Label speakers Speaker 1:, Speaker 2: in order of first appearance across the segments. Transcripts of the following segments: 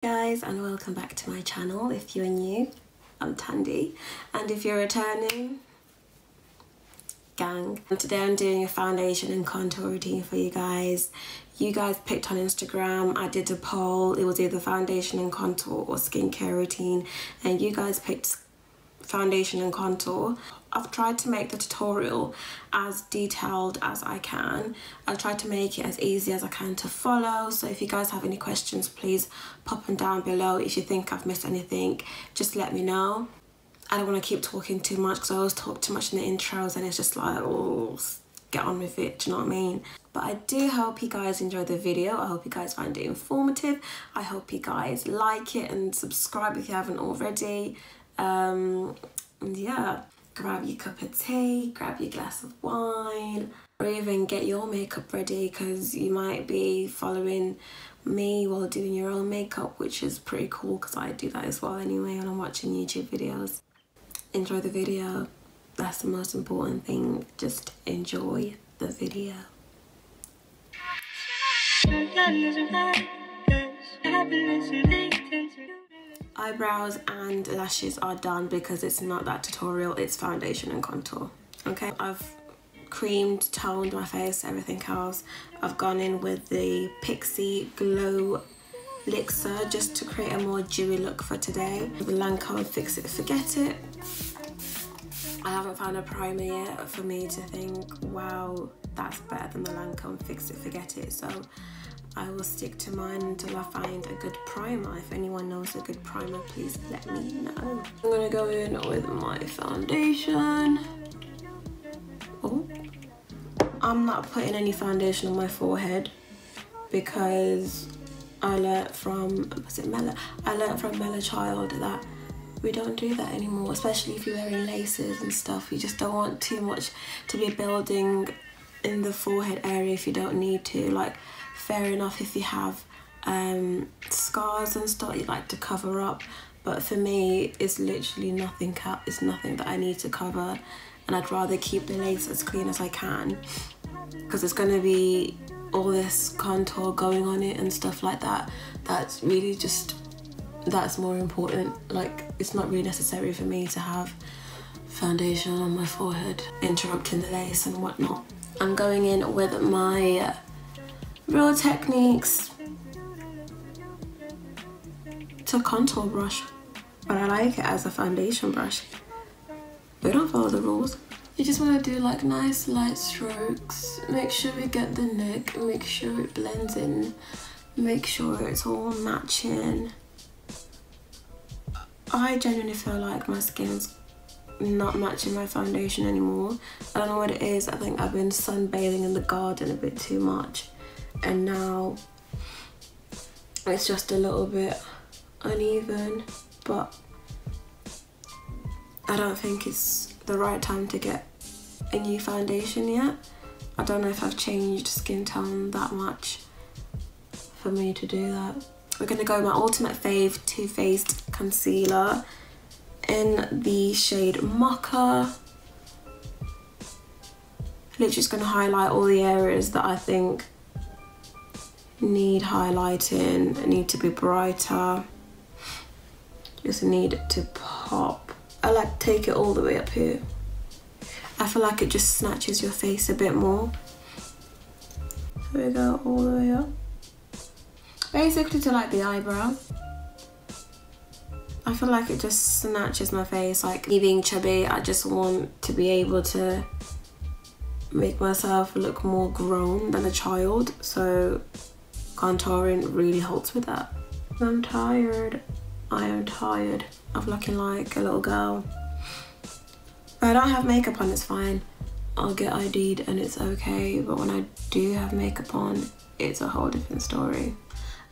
Speaker 1: Guys, and welcome back to my channel. If you're new, I'm Tandy, and if you're returning, gang. And today I'm doing a foundation and contour routine for you guys. You guys picked on Instagram. I did a poll. It was either foundation and contour or skincare routine, and you guys picked foundation and contour. I've tried to make the tutorial as detailed as I can. I've tried to make it as easy as I can to follow, so if you guys have any questions, please pop them down below. If you think I've missed anything, just let me know. I don't want to keep talking too much because I always talk too much in the intros and it's just like, oh, get on with it, do you know what I mean? But I do hope you guys enjoy the video. I hope you guys find it informative. I hope you guys like it and subscribe if you haven't already. And yeah, grab your cup of tea, grab your glass of wine, or even get your makeup ready because you might be following me while doing your own makeup, which is pretty cool because I do that as well anyway when I'm watching YouTube videos. Enjoy the video. That's the most important thing. Just enjoy the video. Eyebrows and lashes are done because it's not that tutorial, it's foundation and contour. Okay, I've creamed, toned my face, everything else. I've gone in with the Pixie Glow Elixir just to create a more dewy look for today. The LancomeFix It, Forget It. I haven't found a primer yet for me to think, wow, that's better than the LancomeFix It, Forget It. So I will stick to mine until I find a good primer. If anyone knows a good primer, please let me know. I'm gonna go in with my foundation. Oh, I'm not putting any foundation on my forehead because I learnt from, was it Mela? I learnt from Mela Child that we don't do that anymore, especially if you're wearing laces and stuff. You just don't want too much to be building in the forehead area if you don't need to. Like, fair enough if you have scars and stuff you like to cover up, but for me it's literally nothing. It's nothing that I need to cover, and I'd rather keep the lace as clean as I can because it's going to be all this contour going on it and stuff like that. That's really just, that's more important. Like, it's not really necessary for me to have foundation on my forehead interrupting the lace and whatnot. I'm going in with my Real Techniques to contour brush, but I like it as a foundation brush. We don't follow the rules. You just want to do like nice light strokes, make sure we get the neck, make sure it blends in, make sure it's all matching. I genuinely feel like my skin's not matching my foundation anymore. I don't know what it is. I think I've been sunbathing in the garden a bit too much, and now it's just a little bit uneven, but I don't think it's the right time to get a new foundation yet. I don't know if I've changed skin tone that much for me to do that. We're gonna go with my ultimate fave Toofaced concealer in the shade Mocha. Literally just gonna highlight all the areas that I think need highlighting, need to be brighter, just need to pop. I like to take it all the way up here. I feel like it just snatches your face a bit more. So we go all the way up. Basically to like the eyebrow. I feel like it just snatches my face. Like, me being chubby, I just want to be able to make myself look more grown than a child. So contouring really helps with that. I'm tired. I am tired of looking like a little girl. If I don't have makeup on, it's fine. I'll get ID'd and it's okay. But when I do have makeup on, it's a whole different story.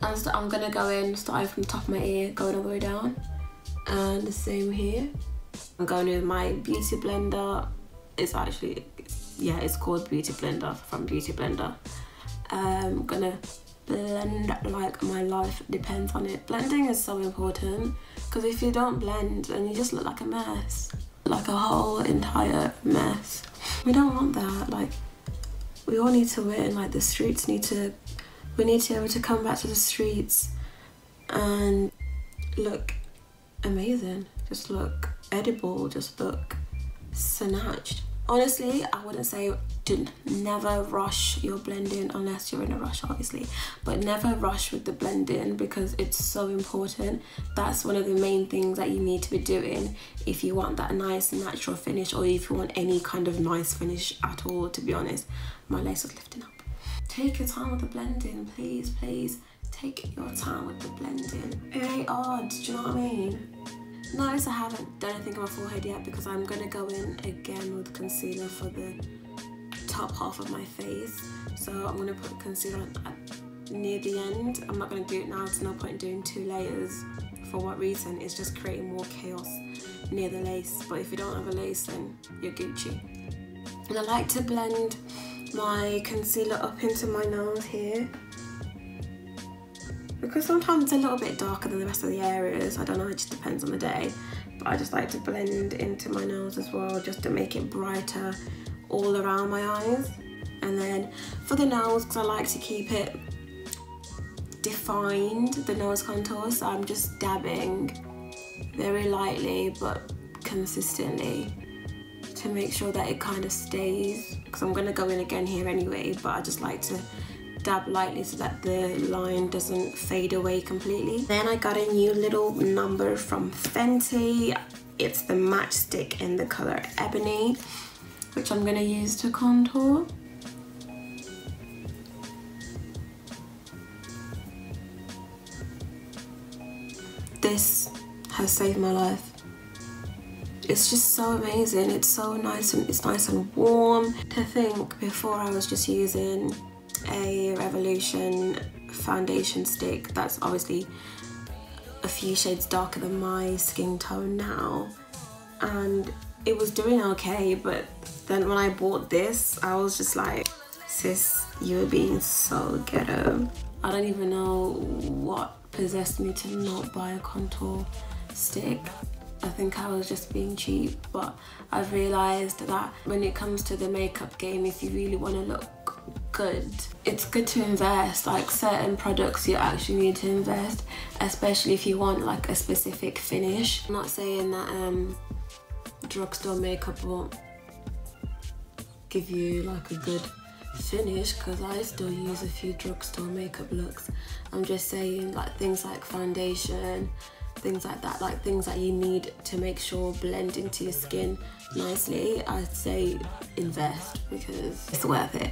Speaker 1: And so I'm gonna go in, starting from the top of my ear, going all the way down. And the same here. I'm going with my beauty blender. It's actually, yeah, it's called Beauty Blender from Beauty Blender. I'm gonna blend like my life depends on it. Blending is so important because if you don't blend, then you just look like a mess. Like a whole entire mess. We don't want that. Like, we all need to win. Like, the streets need to, we need to be able to come back to the streets and look amazing, just look edible, just look snatched. Honestly, I wouldn't say never rush your blending unless you're in a rush, obviously, but never rush with the blending because it's so important. That's one of the main things that you need to be doing if you want that nice natural finish, or if you want any kind of nice finish at all, to be honest. My lace was lifting up. Take your time with the blending, please, please. Take your time with the blending. It ain't hard, do you know what I mean? Notice I haven't done anything on my forehead yet because I'm going to go in again with concealer for the top half of my face. So I'm going to put concealer near the end. I'm not going to do it now, there's no point in doing 2 layers. For what reason? It's just creating more chaos near the lace. But if you don't have a lace, then you're Gucci. And I like to blend my concealer up into my nose here, because sometimes it's a little bit darker than the rest of the areas. I don't know, it just depends on the day. But I just like to blend into my nose as well, just to make it brighter all around my eyes. And then for the nose, because I like to keep it defined, the nose contour, so I'm just dabbing very lightly but consistently to make sure that it kind of stays, because I'm going to go in again here anyway, but I just like to dab lightly so that the line doesn't fade away completely. Then I got a new little number from Fenty. It's the matchstick in the color Ebony, which I'm going to use to contour. This has saved my life. It's just so amazing. It's so nice, and it's nice and warm. To think, before I was just using a Revolution foundation stick that's obviously a few shades darker than my skin tone now, and it was doing okay, but then when I bought this, I was just like, sis, you're being so ghetto. I don't even know what possessed me to not buy a contour stick. I think I was just being cheap, but I've realised that when it comes to the makeup game, if you really want to look good, it's good to invest. Like, certain products you actually need to invest, especially if you want like a specific finish. I'm not saying that drugstore makeup won't give you like a good finish, because I still use a few drugstore makeup looks. I'm just saying, like, things like foundation, things like that, like things that you need to make sure blend into your skin nicely, I'd say invest, because it's worth it.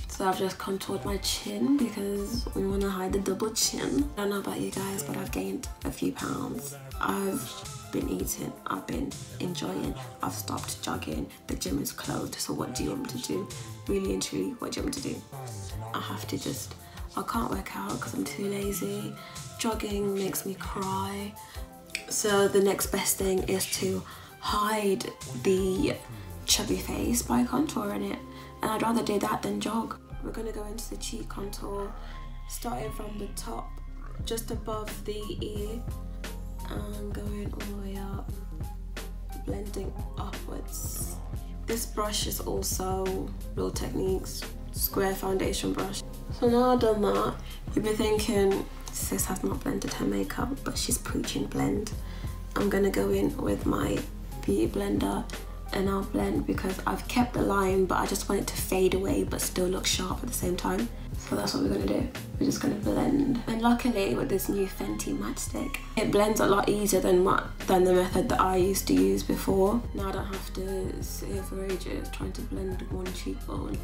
Speaker 1: So I've just contoured my chin because we want to hide the double chin. I don't know about you guys, but I've gained a few pounds. I've been eating, I've been enjoying, I've stopped jogging, the gym is closed, so what do you want me to do? Really and truly, what do you want me to do? I have to just, I can't work out because I'm too lazy. Jogging makes me cry. So the next best thing is to hide the chubby face by contouring it, and I'd rather do that than jog. We're going to go into the cheek contour, starting from the top, just above the ear, and going all the way up, blending upwards. This brush is also Real Techniques square foundation brush. So now I've done that, you'll be thinking, sis has not blended her makeup, but she's preaching blend. I'm gonna go in with my beauty blender and I'll blend, because I've kept the line, but I just want it to fade away but still look sharp at the same time. So that's what we're gonna do. We're just gonna blend. And luckily with this new Fenty matchstick, it blends a lot easier than the method that I used to use before. Now I don't have to sit here for ages trying to blend one cheekbone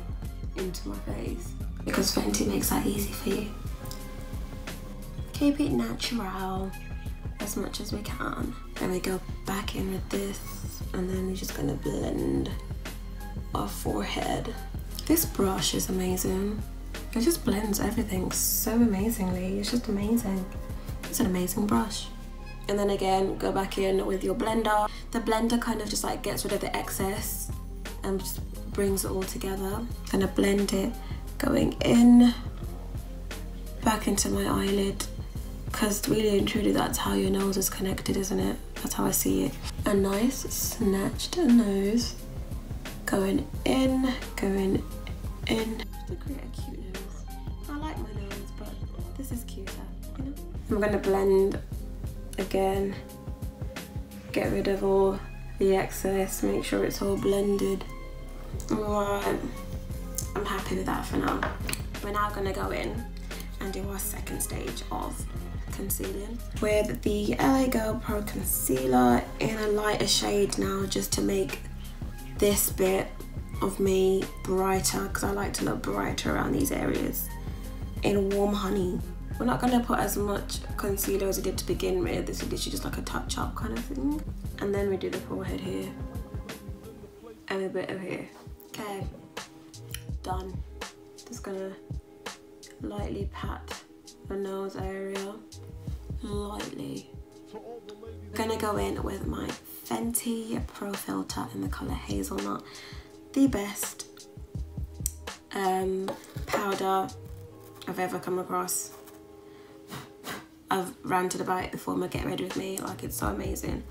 Speaker 1: into my face, because Fenty makes that easy for you. Keep it natural as much as we can. Then we go back in with this, and then we're just gonna blend our forehead. This brush is amazing. It just blends everything so amazingly. It's just amazing. It's an amazing brush. And then again, go back in with your blender. The blender kind of just like gets rid of the excess and just brings it all together. Gonna blend it, going in, back into my eyelid, because really and truly that's how your nose is connected, isn't it? That's how I see it. A nice snatched nose, going in, going in, to create a cute nose. I like my nose, but this is cuter, you know? I'm gonna blend again, get rid of all the excess, make sure it's all blended. Right, I'm happy with that for now. We're now gonna go in and do our second stage of concealing with the LA Girl Pro Concealer in a lighter shade now, just to make this bit of me brighter, because I like to look brighter around these areas. In Warm Honey. We're not going to put as much concealer as we did to begin with. This is literally just like a touch-up kind of thing. And then we do the forehead here. And a bit of here. Okay. Done. Just going to lightly pat the nose area. Lightly. I'm going to go in with my Fenty Pro Filt'r in the colour Hazelnut. The best powder I've ever come across. I've ranted about it before, my Get Ready With Me, like it's so amazing.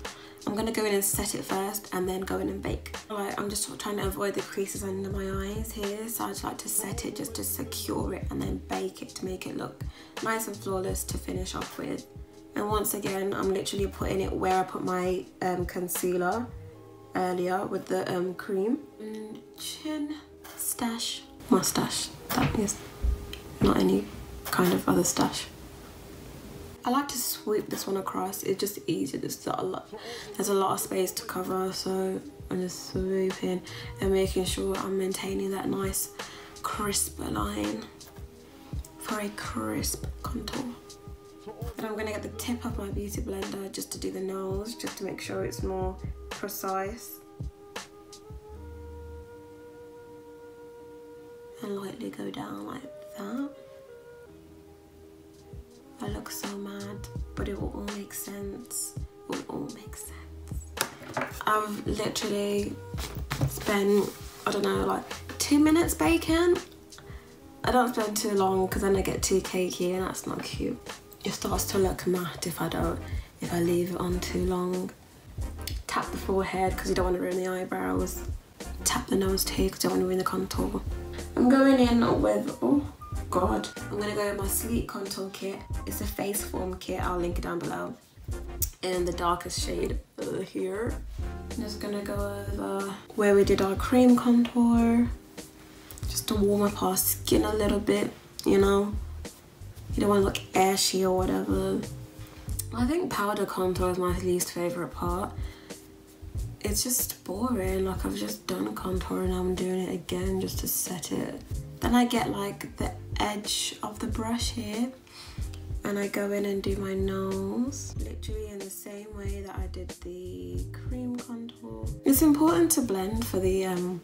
Speaker 1: I'm gonna go in and set it first and then go in and bake. Like, I'm just trying to avoid the creases under my eyes here, so I just like to set it just to secure it and then bake it to make it look nice and flawless to finish off with. And once again, I'm literally putting it where I put my concealer earlier with the cream. And chin, stash, mustache, that is not any kind of other stash. I like to sweep this one across, it's just easier, there's a lot of space to cover, so I'm just swooping and making sure I'm maintaining that nice crisp line for a crisp contour. And I'm going to get the tip of my beauty blender just to do the nose, just to make sure it's more precise. And lightly go down like that. I look so mad, but it will all make sense. It will all make sense. I've literally spent, I don't know, like 2 minutes baking. I don't spend too long because then I get too cakey and that's not cute. It starts to look matte if I leave it on too long. Tap the forehead because you don't want to ruin the eyebrows. Tap the nose too because you don't want to ruin the contour. I'm going in with, oh God. I'm gonna go with my Sleek Contour Kit. It's a face form kit, I'll link it down below. In the darkest shade here. I'm just gonna go over where we did our cream contour. Just to warm up our skin a little bit, you know. You don't want to look ashy or whatever. I think powder contour is my least favourite part. It's just boring, like I've just done contour and I'm doing it again just to set it. Then I get like the edge of the brush here and I go in and do my nose, literally in the same way that I did the cream contour. It's important to blend for the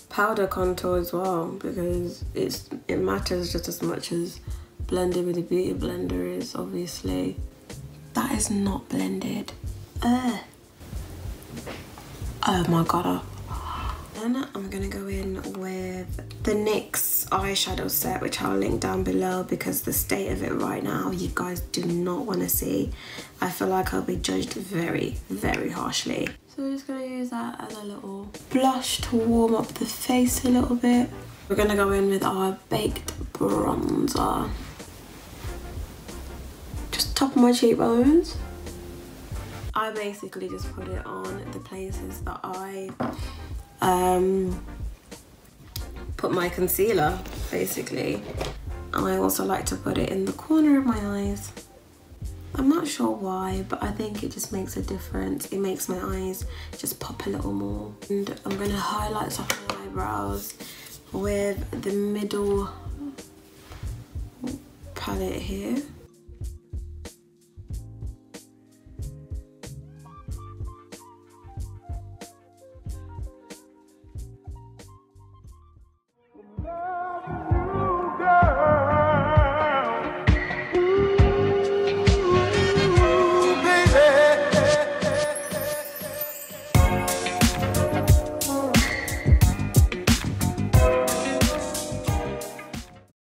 Speaker 1: powder contour as well because it matters just as much as blending with the beauty blender is, obviously. That is not blended. Oh my God. Then I'm gonna go in with the NYX eyeshadow set, which I'll link down below because the state of it right now, you guys do not want to see. I feel like I'll be judged very, very harshly. So we're just gonna use that as a little blush to warm up the face a little bit. We're gonna go in with our baked bronzer. Just top of my cheekbones. I basically just put it on the places that I put my concealer, basically. And I also like to put it in the corner of my eyes. I'm not sure why, but I think it just makes a difference. It makes my eyes just pop a little more. And I'm gonna highlight some of my eyebrows with the middle palette here.